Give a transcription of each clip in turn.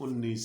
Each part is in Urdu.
19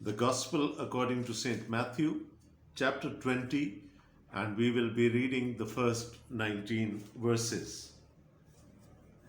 The Gospel according to St. Matthew, chapter 20, and we will be reading the first 19 verses.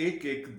1-1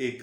1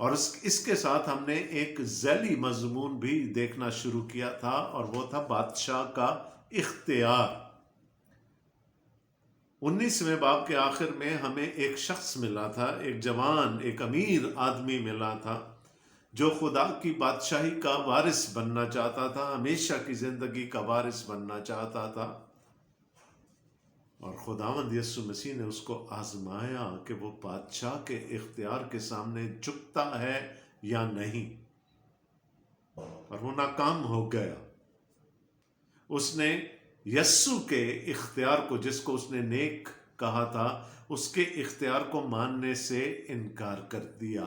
اور اس کے ساتھ ہم نے ایک ذیلی مضمون بھی دیکھنا شروع کیا تھا، اور وہ تھا بادشاہ کا اختیار۔ 19ویں باب کے آخر میں ہمیں ایک شخص ملا تھا، ایک جوان، ایک امیر آدمی ملا تھا، جو خدا کی بادشاہی کا وارث بننا چاہتا تھا، ہمیشہ کی زندگی کا وارث بننا چاہتا تھا، اور خداوند یسوع مسیح نے اس کو آزمایا کہ وہ بادشاہ کے اختیار کے سامنے جھکتا ہے یا نہیں، اور وہ ناکام ہو گیا۔ اس نے یسوع کے اختیار کو، جس کو اس نے نیک کہا تھا، اس کے اختیار کو ماننے سے انکار کر دیا۔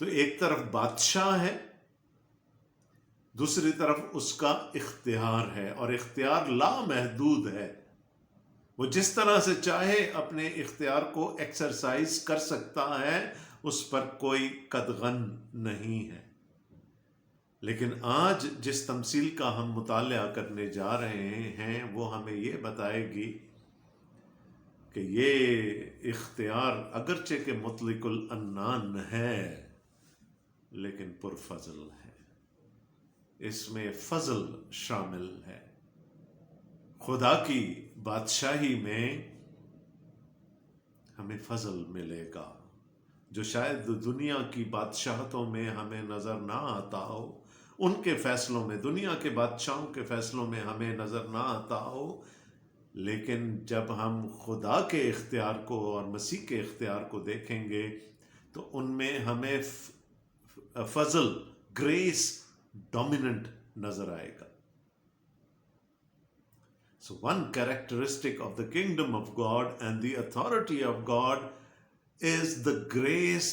تو ایک طرف بادشاہ ہے، دوسری طرف اس کا اختیار ہے، اور اختیار لامحدود ہے۔ وہ جس طرح سے چاہے اپنے اختیار کو ایکسرسائز کر سکتا ہے، اس پر کوئی قدغن نہیں ہے۔ لیکن آج جس تمثیل کا ہم مطالعہ کرنے جا رہے ہیں وہ ہمیں یہ بتائے گی کہ یہ اختیار اگرچہ کہ مطلق العنان ہے، لیکن پرفضل ہے، اس میں فضل شامل ہے۔ خدا کی بادشاہی میں ہمیں فضل ملے گا، جو شاید دنیا کی بادشاہتوں میں ہمیں نظر نہ آتا ہو، ان کے فیصلوں میں، دنیا کے بادشاہوں کے فیصلوں میں ہمیں نظر نہ آتا ہو، لیکن جب ہم خدا کے اختیار کو اور مسیح کے اختیار کو دیکھیں گے تو ان میں ہمیں فضل، گریس ڈومیننٹ نظر آئے گا۔ So one characteristic of the kingdom of God and the authority of God is the grace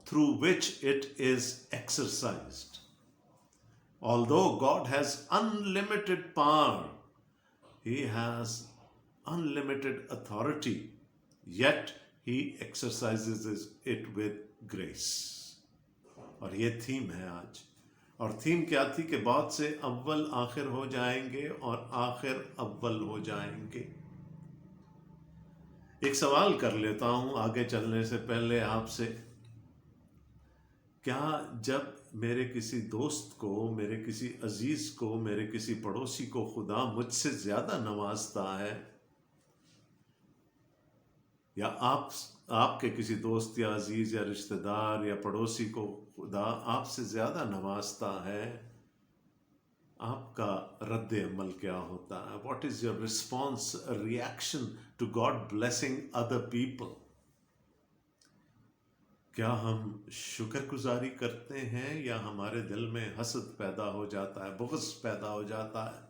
through which it is exercised. Although God has unlimited power, He has unlimited authority, yet He exercises it with grace. اور یہ تھیم ہے آج، اور تھیم کیا تھی کہ بہت سے اول آخر ہو جائیں گے اور آخر اول ہو جائیں گے۔ ایک سوال کر لیتا ہوں آگے چلنے سے پہلے آپ سے، کیا جب میرے کسی دوست کو، میرے کسی عزیز کو، میرے کسی پڑوسی کو خدا مجھ سے زیادہ نوازتا ہے، یا آپ کے کسی دوست یا عزیز یا رشتہ دار یا پڑوسی کو خدا آپ سے زیادہ نوازتا ہے، آپ کا رد عمل کیا ہوتا ہے؟ What is your response, reaction to God blessing other people? کیا ہم شکر گزاری کرتے ہیں، یا ہمارے دل میں حسد پیدا ہو جاتا ہے، بغض پیدا ہو جاتا ہے،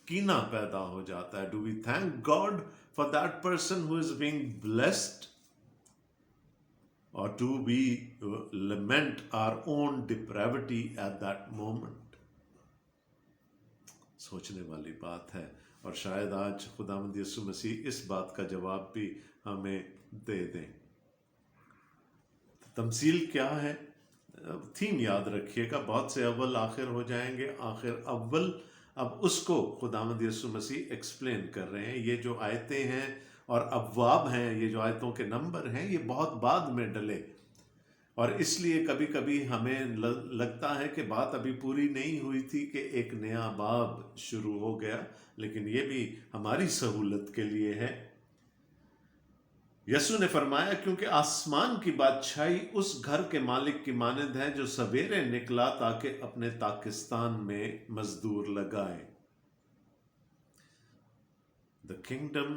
کینہ پیدا ہو جاتا ہے؟ Do we thank God for that person who is being blessed, اور do we lament our own depravity at that moment? سوچنے والی بات ہے، اور شاید آج خداوند یسوع مسیح اس بات کا جواب بھی ہمیں دے دیں۔ تمثیل کیا ہے؟ تھیم یاد رکھیے گا، بہت سے اول آخر ہو جائیں گے، آخر اول۔ اب اس کو خداوند یسوع مسیح ایکسپلین کر رہے ہیں۔ یہ جو آیتیں ہیں اور ابواب ہیں، یہ جو آیتوں کے نمبر ہیں، یہ بہت بعد میں ڈلے، اور اس لیے کبھی کبھی ہمیں لگتا ہے کہ بات ابھی پوری نہیں ہوئی تھی کہ ایک نیا باب شروع ہو گیا، لیکن یہ بھی ہماری سہولت کے لیے ہے۔ یسوع نے فرمایا، کیونکہ آسمان کی بادشاہی اس گھر کے مالک کی مانند ہے جو سویرے نکلا تاکہ اپنے تاکستان میں مزدور لگائے۔ The kingdom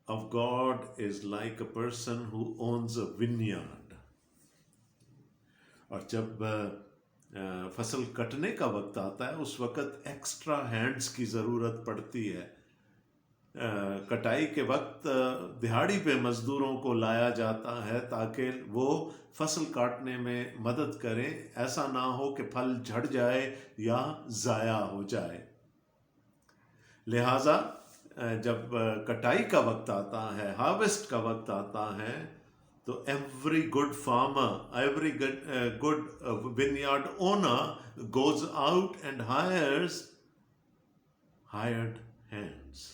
of God is like a person who owns a vineyard. اور جب فصل کٹنے کا وقت آتا ہے، اس وقت ایکسٹرا ہینڈز کی ضرورت پڑتی ہے۔ کٹائی کے وقت دہاڑی پہ مزدوروں کو لایا جاتا ہے تاکہ وہ فصل کاٹنے میں مدد کریں، ایسا نہ ہو کہ پھل جھڑ جائے یا ضائع ہو جائے۔ لہٰذا جب کٹائی کا وقت آتا ہے، ہارویسٹ کا وقت آتا ہے، تو every good farmer, every good vineyard owner goes out and hires hired hands.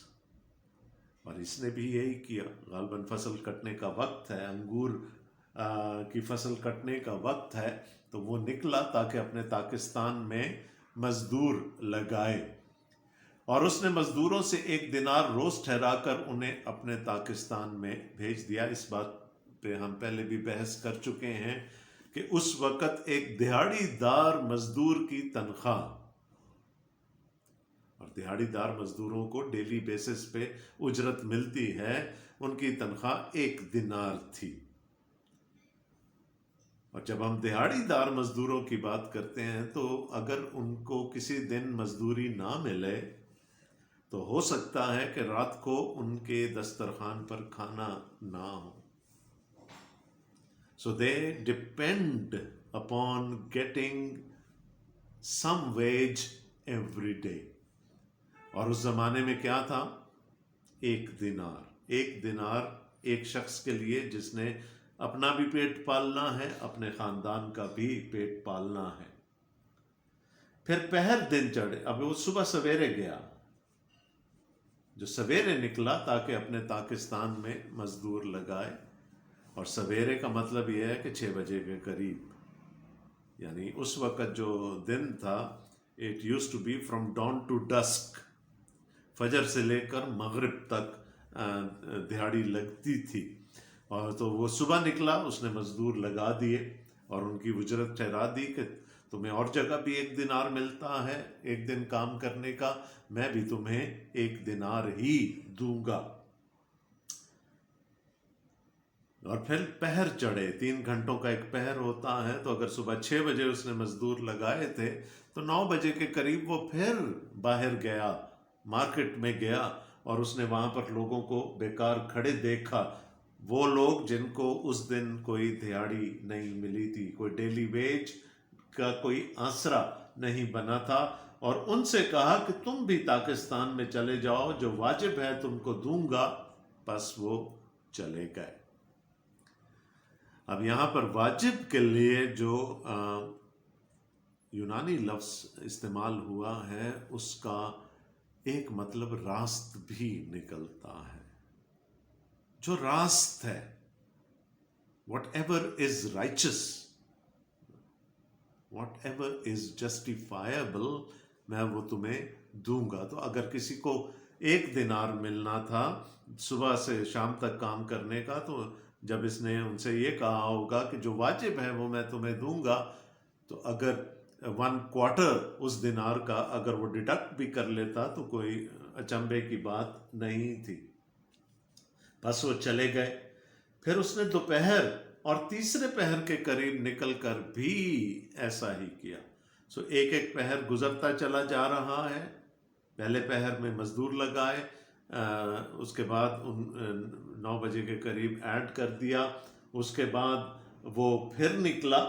اور اس نے بھی یہی کیا۔ غالباً فصل کٹنے کا وقت ہے، انگور کی فصل کٹنے کا وقت ہے تو وہ نکلا تاکہ اپنے تاکستان میں مزدور لگائے، اور اس نے مزدوروں سے 1 دینار روز ٹھہرا کر انہیں اپنے تاکستان میں بھیج دیا۔ اس بات پہ ہم پہلے بھی بحث کر چکے ہیں کہ اس وقت ایک دہاڑی دار مزدور کی تنخواہ، اور دہاڑی دار مزدوروں کو ڈیلی بیسس پہ اجرت ملتی ہے، ان کی تنخواہ 1 دینار تھی۔ اور جب ہم دہاڑی دار مزدوروں کی بات کرتے ہیں تو اگر ان کو کسی دن مزدوری نہ ملے تو ہو سکتا ہے کہ رات کو ان کے دسترخوان پر کھانا نہ ہو۔ So they depend upon getting some wage every day. اور اس زمانے میں کیا تھا؟ 1 دینار۔ 1 دینار ایک شخص کے لیے جس نے اپنا بھی پیٹ پالنا ہے، اپنے خاندان کا بھی پیٹ پالنا ہے۔ پھر پہر دن چڑھے، اب وہ صبح سویرے گیا، جو سویرے نکلا تاکہ اپنے تاکستان میں مزدور لگائے، اور سویرے کا مطلب یہ ہے کہ 6 بجے کے قریب، یعنی اس وقت جو دن تھا it use to be from dawn to dusk, فجر سے لے کر مغرب تک دہاڑی لگتی تھی، اور تو وہ صبح نکلا، اس نے مزدور لگا دیے اور ان کی اجرت ٹھہرا دی کہ تمہیں اور جگہ بھی 1 دینار ملتا ہے 1 دن کام کرنے کا، میں بھی تمہیں 1 دینار ہی دوں گا۔ اور پھر پہر چڑھے، 3 گھنٹوں کا ایک پہر ہوتا ہے، تو اگر صبح 6 بجے اس نے مزدور لگائے تھے تو 9 بجے کے قریب وہ پھر باہر گیا، مارکیٹ میں گیا، اور اس نے وہاں پر لوگوں کو بیکار کھڑے دیکھا، وہ لوگ جن کو اس دن کوئی دہاڑی نہیں ملی تھی، کوئی ڈیلی ویج کا کوئی آسرا نہیں بنا تھا، اور ان سے کہا کہ تم بھی پاکستان میں چلے جاؤ، جو واجب ہے تم کو دوں گا۔ بس وہ چلے گئے۔ اب یہاں پر واجب کے لیے جو یونانی لفظ استعمال ہوا ہے اس کا ایک مطلب راست بھی نکلتا ہے، جو راست ہے، whatever is righteous, whatever is justifiable، میں وہ تمہیں دوں گا۔ تو اگر کسی کو 1 دینار ملنا تھا صبح سے شام تک کام کرنے کا، تو جب اس نے ان سے یہ کہا ہوگا کہ جو واجب ہے وہ میں تمہیں دوں گا، تو اگر 1/4 اس دینار کا اگر وہ ڈیڈکٹ بھی کر لیتا تو کوئی اچنبے کی بات نہیں تھی۔ بس وہ چلے گئے۔ پھر اس نے دوپہر اور تیسرے پہر کے قریب نکل کر بھی ایسا ہی کیا۔ ایک ایک پہر گزرتا چلا جا رہا ہے، پہلے پہر میں مزدور لگائے، اس کے بعد 9 بجے کے قریب ایڈ کر دیا، اس کے بعد وہ پھر نکلا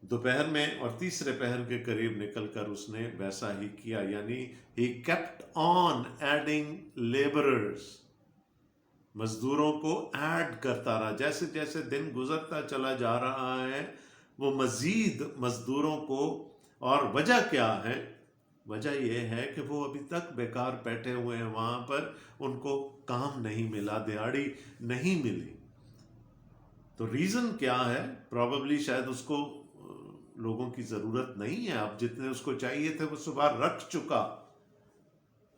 دوپہر میں اور تیسرے پہر کے قریب نکل کر اس نے ویسا ہی کیا، یعنی he kept on adding laborers، مزدوروں کو ایڈ کرتا رہا، جیسے جیسے دن گزرتا چلا جا رہا ہے وہ مزید مزدوروں کو، اور وجہ کیا ہے؟ وجہ یہ ہے کہ وہ ابھی تک بیکار بیٹھے ہوئے ہیں وہاں پر، ان کو کام نہیں ملا، دہاڑی نہیں ملی۔ تو ریزن کیا ہے؟ پروبیبلی شاید اس کو لوگوں کی ضرورت نہیں ہے، اب جتنے اس کو چاہیے تھے وہ صبح رکھ چکا،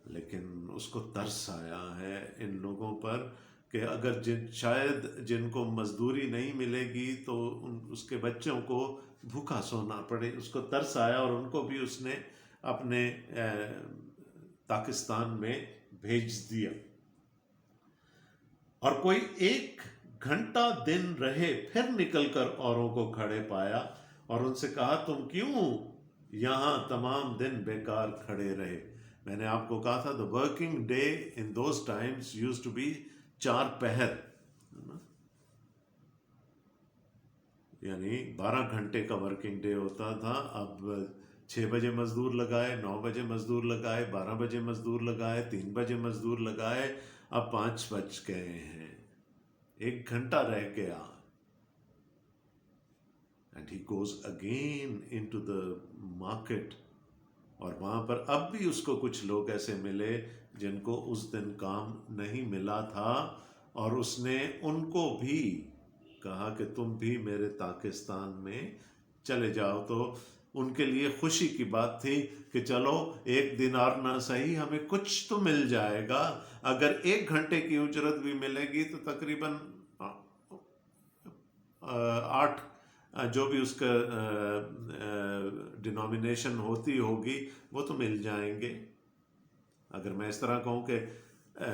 لیکن اس کو ترس آیا ہے ان لوگوں پر کہ اگر شاید جن کو مزدوری نہیں ملے گی تو اس کے بچوں کو بھوکا سونا پڑے، اس کو ترس آیا اور ان کو بھی اس نے اپنے پاکستان میں بھیج دیا۔ اور کوئی 1 گھنٹہ دن رہے پھر نکل کر اوروں کو کھڑے پایا اور ان سے کہا تم کیوں یہاں تمام دن بیکار کھڑے رہے؟ میں نے آپ کو کہا تھا the working day in those times used to be 4 پہر، یعنی 12 گھنٹے کا ورکنگ ڈے ہوتا تھا۔ اب 6 بجے مزدور لگائے، 9 بجے مزدور لگائے، 12 بجے مزدور لگائے، 3 بجے مزدور لگائے، اب 5 بج گئے ہیں، 1 گھنٹہ رہ گیا۔ And he goes again into the market، اور وہاں پر اب بھی اس کو کچھ لوگ ایسے ملے جن کو اس دن کام نہیں ملا تھا، اور اس نے ان کو بھی کہا کہ تم بھی میرے تاکستان میں چلے جاؤ. تو ان کے لیے خوشی کی بات تھی کہ چلو 1 دینار نہ صحیح ہمیں کچھ تو مل جائے گا. اگر 1 گھنٹے کی اجرت بھی ملے گی تو تقریباً 8 جو بھی اس کا ڈینومینیشن ہوتی ہوگی وہ تو مل جائیں گے. اگر میں اس طرح کہوں کہ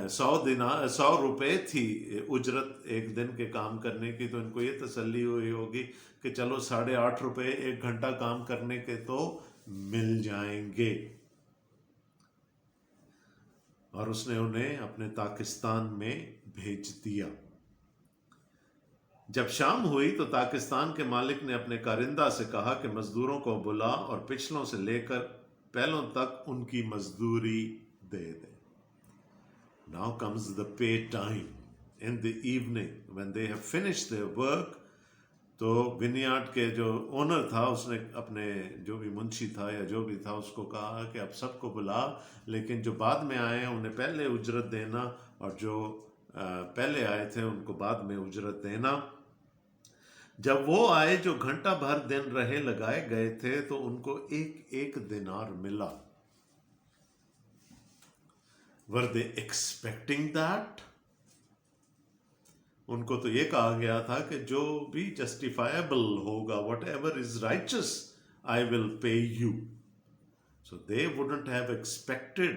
100 روپے تھی اجرت 1 دن کے کام کرنے کی، تو ان کو یہ تسلی ہوئی ہوگی کہ چلو 8.5 روپے 1 گھنٹہ کام کرنے کے تو مل جائیں گے. اور اس نے انہیں اپنے تاکستان میں بھیج دیا. جب شام ہوئی تو تاکستان کے مالک نے اپنے کارندہ سے کہا کہ مزدوروں کو بلا اور پچھلوں سے لے کر پہلوں تک ان کی مزدوری دے دے. Now comes the pay time. In the evening, when they have finished their work, تو ونیارڈ کے جو اونر تھا اس نے اپنے جو بھی منشی تھا یا جو بھی تھا اس کو کہا کہ اب سب کو بلا، لیکن جو بعد میں آئے ہیں انہیں پہلے اجرت دینا، اور جو پہلے آئے تھے ان کو بعد میں اجرت دینا. جب وہ آئے جو گھنٹہ بھر دن رہے لگائے گئے تھے تو ان کو 1 دینار ملا. Were they expecting that? ان کو تو یہ کہا گیا تھا کہ جو بھی justifiable ہوگا, whatever is righteous, I will pay you. So they wouldn't have expected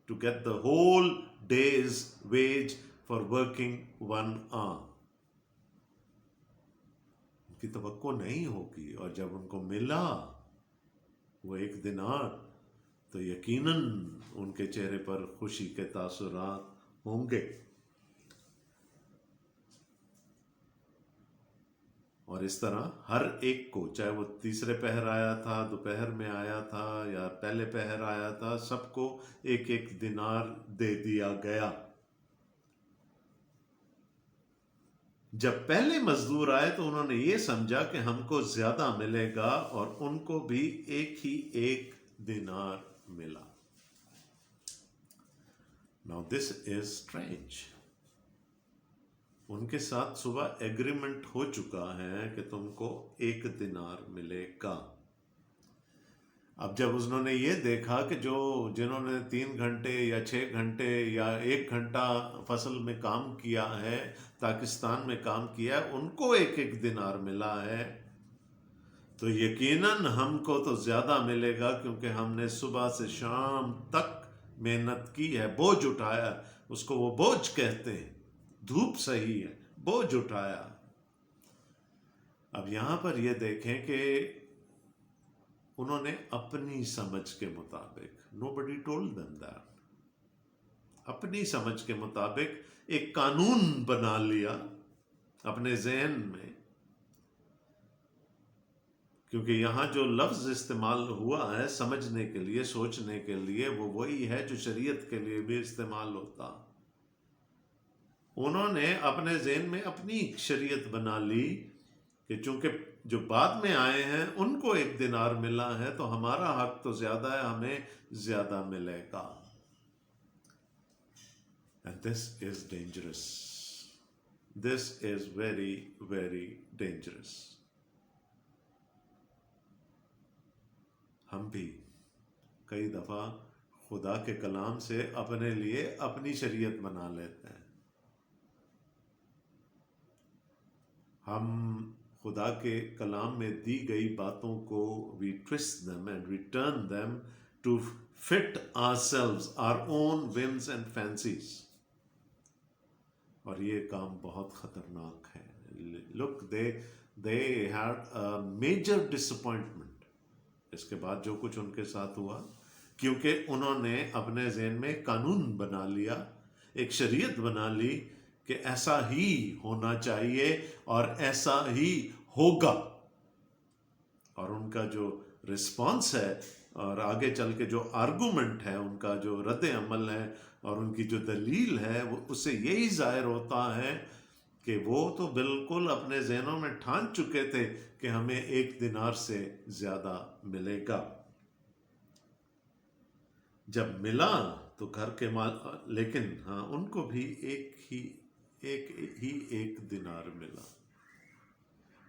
to get the whole day's wage for working 1 hour. ان کی توقع نہیں ہوگی, اور جب ان کو ملا وہ 1 دینار تو یقیناً ان کے چہرے پر خوشی کے تاثرات ہوں گے. اور اس طرح ہر ایک کو, چاہے وہ تیسرے پہر آیا تھا, دوپہر میں آیا تھا یا پہلے پہر آیا تھا, سب کو 1 دینار دے دیا گیا. جب پہلے مزدور آئے تو انہوں نے یہ سمجھا کہ ہم کو زیادہ ملے گا, اور ان کو بھی 1 دینار ملا. Now this is strange. ان کے ساتھ صبح ایگریمنٹ ہو چکا ہے کہ تم کو 1 دینار ملے گا. اب جب انہوں نے یہ دیکھا کہ جنہوں نے 3 گھنٹے یا 6 گھنٹے یا 1 گھنٹہ فصل میں کام کیا ہے, پاکستان میں کام کیا ہے, ان کو 1 دینار ملا ہے, تو یقیناً ہم کو تو زیادہ ملے گا, کیونکہ ہم نے صبح سے شام تک محنت کی ہے, بوجھ اٹھایا. اس کو وہ بوجھ کہتے ہیں, دھوپ صحیح ہے, بوجھ اٹھایا. اب یہاں پر یہ دیکھیں کہ انہوں نے اپنی سمجھ کے مطابق, nobody told them that, اپنی سمجھ کے مطابق ایک قانون بنا لیا اپنے ذہن میں. کیونکہ یہاں جو لفظ استعمال ہوا ہے سمجھنے کے لیے, سوچنے کے لیے, وہ وہی ہے جو شریعت کے لیے بھی استعمال ہوتا. انہوں نے اپنے ذہن میں اپنی شریعت بنا لی کہ چونکہ جو بعد میں آئے ہیں ان کو 1 دینار ملا ہے, تو ہمارا حق تو زیادہ ہے, ہمیں زیادہ ملے گا. And this is dangerous. This is very, very dangerous. ہم بھی کئی دفعہ خدا کے کلام سے اپنے لیے اپنی شریعت بنا لیتے ہیں. ہم خدا کے کلام میں دی گئی باتوں کو we twist them and we turn them to fit ourselves, our own whims and fancies. اور یہ کام بہت خطرناک ہے. Look, they had a major disappointment. اس کے بعد جو کچھ ان کے ساتھ ہوا, کیونکہ انہوں نے اپنے ذہن میں قانون بنا لیا, ایک شریعت بنا لی کہ ایسا ہی ہونا چاہیے اور ایسا ہی ہوگا. اور ان کا جو رسپانس ہے اور آگے چل کے جو آرگومنٹ ہے, ان کا جو رد عمل ہے اور ان کی جو دلیل ہے, وہ اس سے یہی ظاہر ہوتا ہے کہ وہ تو بالکل اپنے ذہنوں میں ٹھان چکے تھے کہ ہمیں 1 دینار سے زیادہ ملے گا. جب ملا تو گھر کے لیکن ہاں ان کو بھی ایک دینار ملا.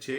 6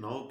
9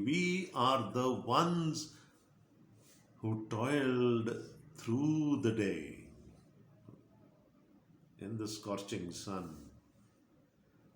we are the ones who toiled through the day in the scorching sun.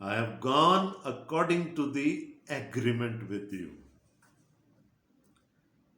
I have gone according to the agreement with you.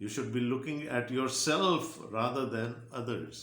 You should be looking at yourself rather than others.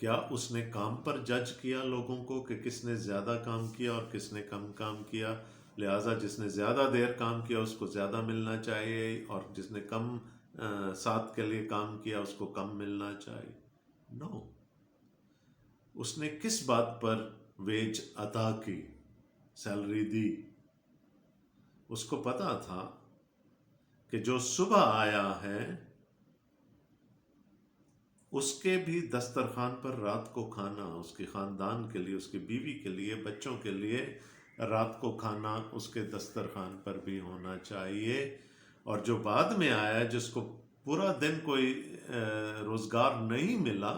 کیا اس نے کام پر جج کیا لوگوں کو کہ کس نے زیادہ کام کیا اور کس نے کم کام کیا، لہٰذا جس نے زیادہ دیر کام کیا اس کو زیادہ ملنا چاہیے اور جس نے کم ساتھ کے لیے کام کیا اس کو کم ملنا چاہیے؟ نو. اس نے کس بات پر ویج عطا کی، سیلری دی؟ اس کو پتا تھا کہ جو صبح آیا ہے اس کے بھی دسترخوان پر رات کو کھانا، اس کے خاندان کے لیے، اس کی بیوی کے لیے، بچوں کے لیے رات کو کھانا اس کے دسترخوان پر بھی ہونا چاہیے. اور جو بعد میں آیا جس کو پورا دن کوئی روزگار نہیں ملا،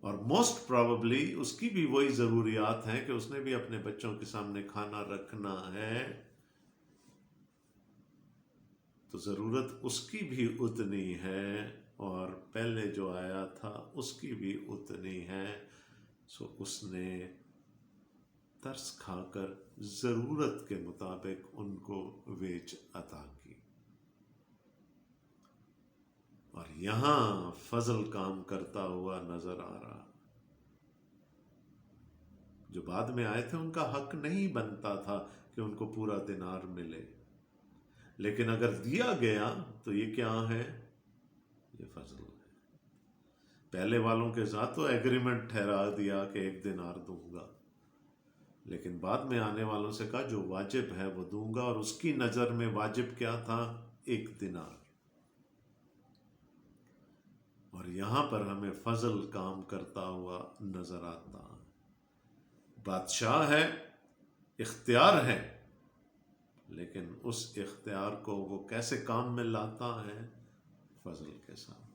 اور موسٹ پرابیبلی اس کی بھی وہی ضروریات ہیں کہ اس نے بھی اپنے بچوں کے سامنے کھانا رکھنا ہے، تو ضرورت اس کی بھی اتنی ہے اور پہلے جو آیا تھا اس کی بھی اتنی ہے. سو اس نے ترس کھا کر ضرورت کے مطابق ان کو ویج عطا کی. اور یہاں فضل کام کرتا ہوا نظر آ رہا. جو بعد میں آئے تھے ان کا حق نہیں بنتا تھا کہ ان کو پورا دینار ملے، لیکن اگر دیا گیا تو یہ کیا ہے؟ یہ فضل ہے. پہلے والوں کے ساتھ تو ایگریمنٹ ٹھہرا دیا کہ 1 دینار دوں گا، لیکن بعد میں آنے والوں سے کہا جو واجب ہے وہ دوں گا، اور اس کی نظر میں واجب کیا تھا؟ 1 دینار. اور یہاں پر ہمیں فضل کام کرتا ہوا نظر آتا. بادشاہ ہے، اختیار ہے، لیکن اس اختیار کو وہ کیسے کام میں لاتا ہے؟ فضل کے ساتھ.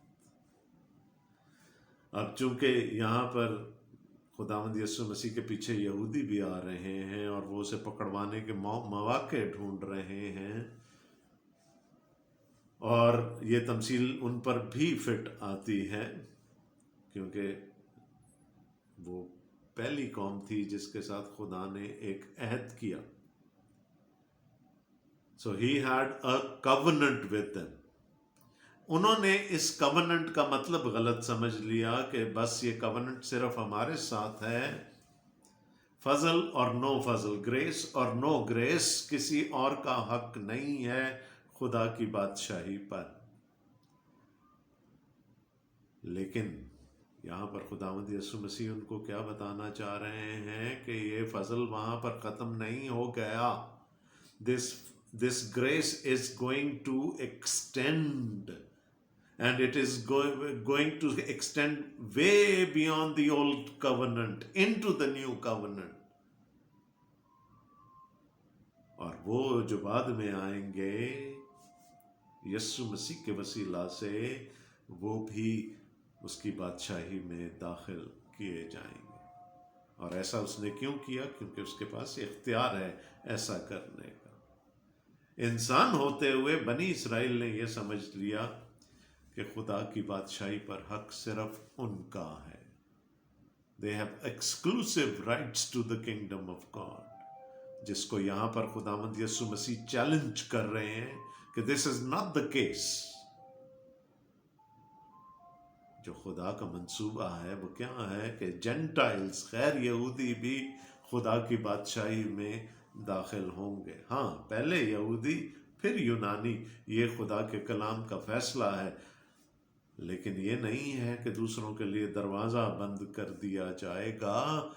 اب چونکہ یہاں پر خداوند یسوع مسیح کے پیچھے یہودی بھی آ رہے ہیں اور وہ اسے پکڑوانے کے مواقع ڈھونڈ رہے ہیں، اور یہ تمثیل ان پر بھی فٹ آتی ہے کیونکہ وہ پہلی قوم تھی جس کے ساتھ خدا نے ایک عہد کیا. So he had a covenant with them. انہوں نے اس کوننٹ کا مطلب غلط سمجھ لیا کہ بس یہ کوننٹ صرف ہمارے ساتھ ہے، فضل اور نو فضل، گریس اور نو گریس، کسی اور کا حق نہیں ہے خدا کی بادشاہی پر. لیکن یہاں پر خداوند یسوع مسیح ان کو کیا بتانا چاہ رہے ہیں کہ یہ فضل وہاں پر ختم نہیں ہو گیا. This grace is going to extend, and it is going to extend way beyond the old covenant into the new covenant. اور وہ جو بعد میں آئیں گے یسوع مسیح کے وسیلہ سے، وہ بھی اس کی بادشاہی میں داخل کیے جائیں گے. اور ایسا اس نے کیوں کیا؟ کیونکہ اس کے پاس اختیار ہے ایسا کرنے کا. انسان ہوتے ہوئے بنی اسرائیل نے یہ سمجھ لیا کہ خدا کی بادشاہی پر حق صرف ان کا ہے. They have exclusive rights to the kingdom of God. جس کو یہاں پر خداوند یسوع مسیح چیلنج کر رہے ہیں کہ this is not the case. جو خدا کا منصوبہ ہے وہ کیا ہے کہ جینٹائلز، غیر یہودی بھی خدا کی بادشاہی میں داخل ہوں گے. ہاں، پہلے یہودی پھر یونانی، یہ خدا کے کلام کا فیصلہ ہے، لیکن یہ نہیں ہے کہ دوسروں کے لیے دروازہ بند کر دیا جائے گا.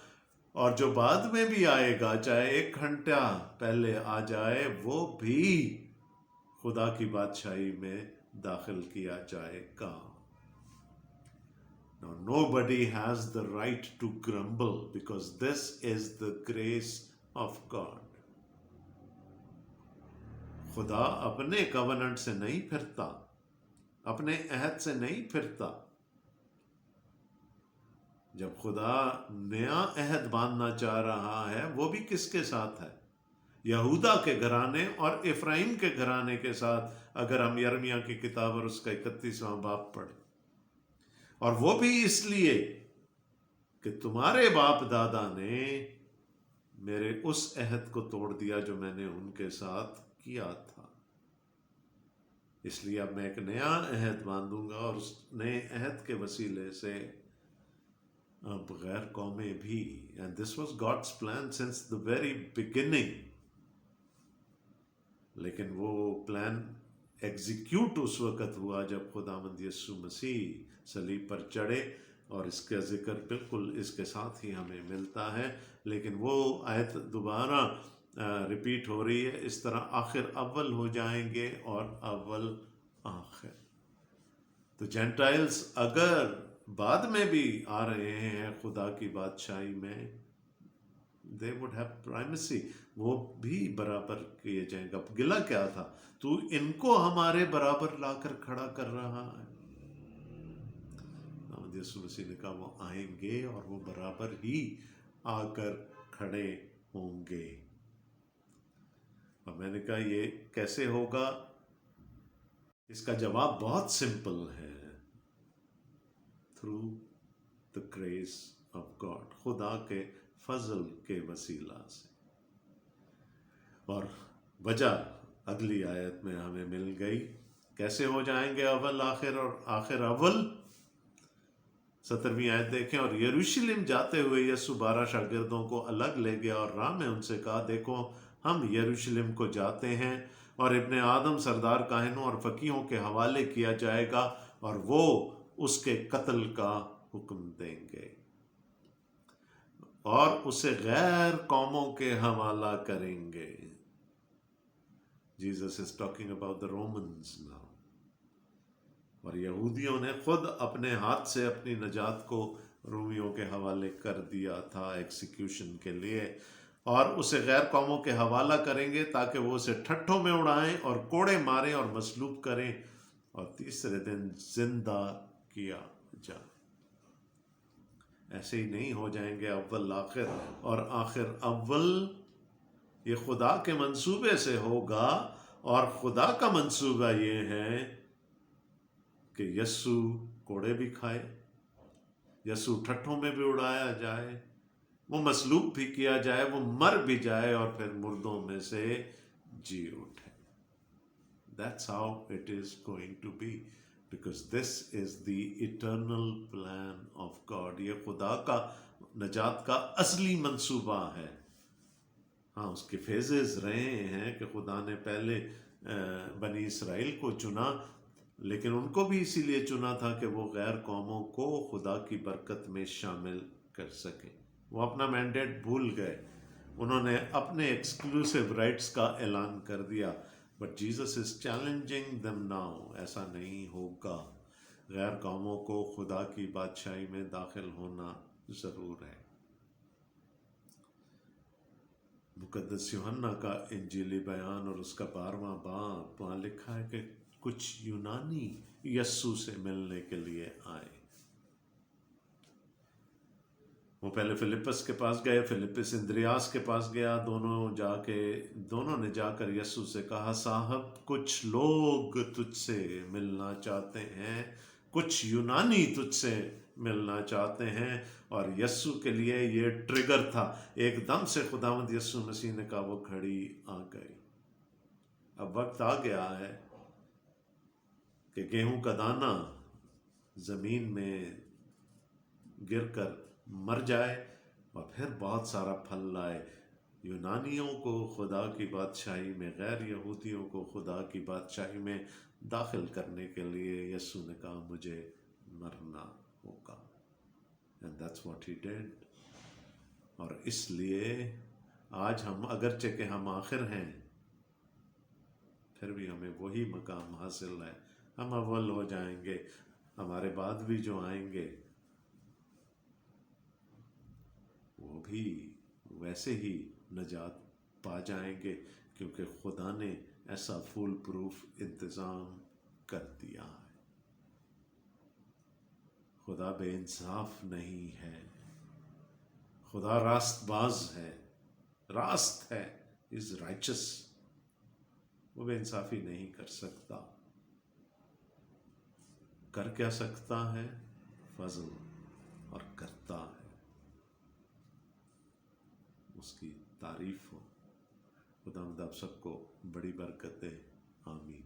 اور جو بعد میں بھی آئے گا، چاہے 1 گھنٹہ پہلے آ جائے، وہ بھی خدا کی بادشاہی میں داخل کیا جائے گا. Now, nobody has the right to grumble because this is the grace of God. خدا اپنے کوننٹ سے نہیں پھرتا، اپنے عہد سے نہیں پھرتا. جب خدا نیا عہد باندھنا چاہ رہا ہے، وہ بھی کس کے ساتھ ہے؟ یہودا کے گھرانے اور افرایم کے گھرانے کے ساتھ. اگر ہم یرمیہ کی کتاب اور اس کا 31واں باب پڑھیں، اور وہ بھی اس لیے کہ تمہارے باپ دادا نے میرے اس عہد کو توڑ دیا جو میں نے ان کے ساتھ کیا تھا. اس لیے اب میں ایک نیا عہد باندھوں گا، اور اس نئے عہد کے وسیلے سے اب غیر قومیں بھی. And this was God's plan since the very beginning. لیکن وہ پلان ایگزیکیوٹ اس وقت ہوا جب خداوند یسوع مسیح صلیب پر چڑھے، اور اس کا ذکر بالکل اس کے ساتھ ہی ہمیں ملتا ہے. لیکن وہ آیت دوبارہ ریپیٹ ہو رہی ہے، اس طرح آخر اول ہو جائیں گے اور اول آخر. تو جینٹائلز اگر بعد میں بھی آ رہے ہیں خدا کی بادشاہی میں، they would have primacy، وہ بھی برابر کیے جائیں گے. اب گلہ کیا تھا؟ تو ان کو ہمارے برابر لا کر کھڑا کر رہا ہے. یسوع مسیح نے کہا وہ آئیں گے اور وہ برابر ہی آ کر کھڑے ہوں گے. اور میں نے کہا یہ کیسے ہوگا؟ اس کا جواب بہت سمپل ہے، through the grace of God, خدا کے فضل کے وسیلہ سے. اور وجہ اگلی آیت میں ہمیں مل گئی. کیسے ہو جائیں گے اول آخر اور آخر اول؟ 17ویں آیت دیکھیں. اور یروشلم جاتے ہوئے یسوع 12 شاگردوں کو الگ لے گیا اور راہ میں ان سے کہا، دیکھو ہم یروشلم کو جاتے ہیں، اور ابن آدم سردار کاہنوں اور فقیہوں کے حوالے کیا جائے گا، اور وہ اس کے قتل کا حکم دیں گے اور اسے غیر قوموں کے حوالہ کریں گے. Jesus is talking about the Romans now. اور یہودیوں نے خود اپنے ہاتھ سے اپنی نجات کو رومیوں کے حوالے کر دیا تھا ایکسیکیوشن کے لیے، اور اسے غیر قوموں کے حوالہ کریں گے تاکہ وہ اسے ٹھٹھوں میں اڑائیں اور کوڑے ماریں اور مصلوب کریں اور تیسرے دن زندہ کیا جائے. ایسے ہی نہیں ہو جائیں گے اول آخر اور آخر اول. یہ خدا کے منصوبے سے ہوگا، اور خدا کا منصوبہ یہ ہے کہ یسوع کوڑے بھی کھائے، یسوع ٹھٹھوں میں بھی اڑایا جائے، وہ مصلوب بھی کیا جائے، وہ مر بھی جائے اور پھر مردوں میں سے جی اٹھے. That's how it is going to be, because this is the eternal plan of God. یہ خدا کا نجات کا اصلی منصوبہ ہے. ہاں اس کے فیزز رہے ہیں کہ خدا نے پہلے بنی اسرائیل کو چنا، لیکن ان کو بھی اسی لیے چنا تھا کہ وہ غیر قوموں کو خدا کی برکت میں شامل کر سکیں. وہ اپنا مینڈیٹ بھول گئے، انہوں نے اپنے ایکسکلوسیو رائٹس کا اعلان کر دیا. But Jesus is challenging them now. ایسا نہیں ہوگا. غیر قوموں کو خدا کی بادشاہی میں داخل ہونا ضرور ہے. مقدس یوحنا کا انجیلی بیان اور اس کا 12واں باب، وہاں لکھا ہے کہ کچھ یونانی یسوع سے ملنے کے لیے آئے. وہ پہلے فلپس کے پاس گئے، فلپس اندریاس کے پاس گیا، دونوں نے جا کر یسوع سے کہا، صاحب کچھ لوگ تجھ سے ملنا چاہتے ہیں، کچھ یونانی تجھ سے ملنا چاہتے ہیں. اور یسوع کے لیے یہ ٹریگر تھا. ایک دم سے خداوند یسوع مسیح نے کہا وہ گھڑی آ گئی. اب وقت آ گیا ہے کہ گیہوں کا دانہ زمین میں گر کر مر جائے اور پھر بہت سارا پھل لائے. یونانیوں کو خدا کی بادشاہی میں، غیر یہودیوں کو خدا کی بادشاہی میں داخل کرنے کے لیے یسوع نے کہا مجھے مرنا ہوگا. And that's what he did. اور اس لیے آج ہم اگرچہ کہ ہم آخر ہیں، پھر بھی ہمیں وہی مقام حاصل ہے. ہم اول ہو جائیں گے. ہمارے بعد بھی جو آئیں گے وہ بھی ویسے ہی نجات پا جائیں گے، کیونکہ خدا نے ایسا فول پروف انتظام کر دیا ہے. خدا بے انصاف نہیں ہے، خدا راست باز ہے، راست ہے، از رائچس. وہ بے انصافی نہیں کر سکتا. کر کیا سکتا ہے؟ فضل، اور کرتا ہے. اس کی تعریف ہو. خدا آپ سب کو بڑی برکت دے. آمین.